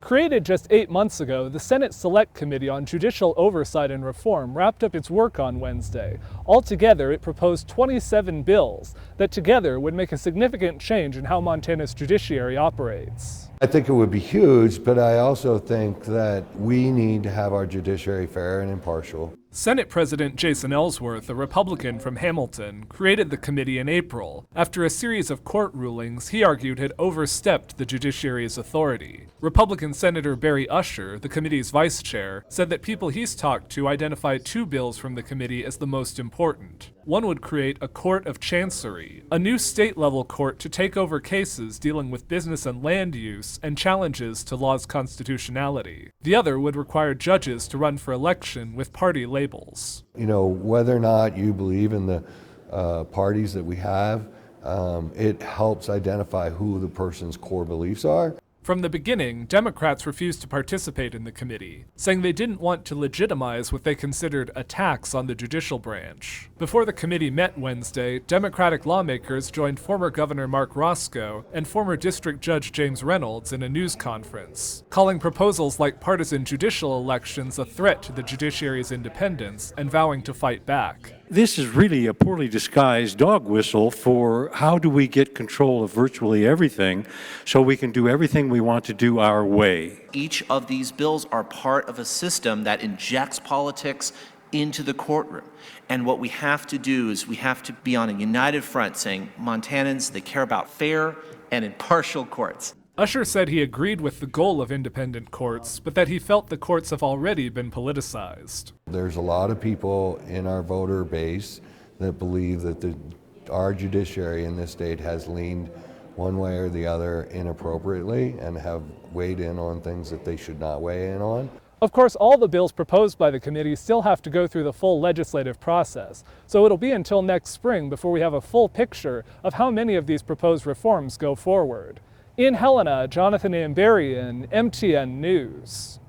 Created just 8 months ago, the Senate Select Committee on Judicial Oversight and Reform wrapped up its work on Wednesday. Altogether, it proposed 27 bills that together would make a significant change in how Montana's judiciary operates. I think it would be huge, but I also think that we need to have our judiciary fair and impartial. Senate President Jason Ellsworth, a Republican from Hamilton, created the committee in April. After a series of court rulings he argued had overstepped the judiciary's authority. Republican Senator Barry Usher, the committee's vice chair, said that people he's talked to identify 2 bills from the committee as the most important. One would create a court of chancery, a new state-level court to take over cases dealing with business and land use and challenges to law's constitutionality. The other would require judges to run for election with party labels. You know, whether or not you believe in the parties that we have, it helps identify who the person's core beliefs are. From the beginning, Democrats refused to participate in the committee, saying they didn't want to legitimize what they considered attacks on the judicial branch. Before the committee met Wednesday, Democratic lawmakers joined former Governor Mark Roscoe and former District Judge James Reynolds in a news conference, calling proposals like partisan judicial elections a threat to the judiciary's independence and vowing to fight back. This is really a poorly disguised dog whistle for how do we get control of virtually everything so we can do everything we want to do our way. Each of these bills are part of a system that injects politics into the courtroom. And what we have to do is we have to be on a united front saying, Montanans, they care about fair and impartial courts. Usher said he agreed with the goal of independent courts, but that he felt the courts have already been politicized. There's a lot of people in our voter base that believe that our judiciary in this state has leaned one way or the other inappropriately and have weighed in on things that they should not weigh in on. Of course, all the bills proposed by the committee still have to go through the full legislative process, so it'll be until next spring before we have a full picture of how many of these proposed reforms go forward. In Helena, Jonathan Ambarian, MTN News.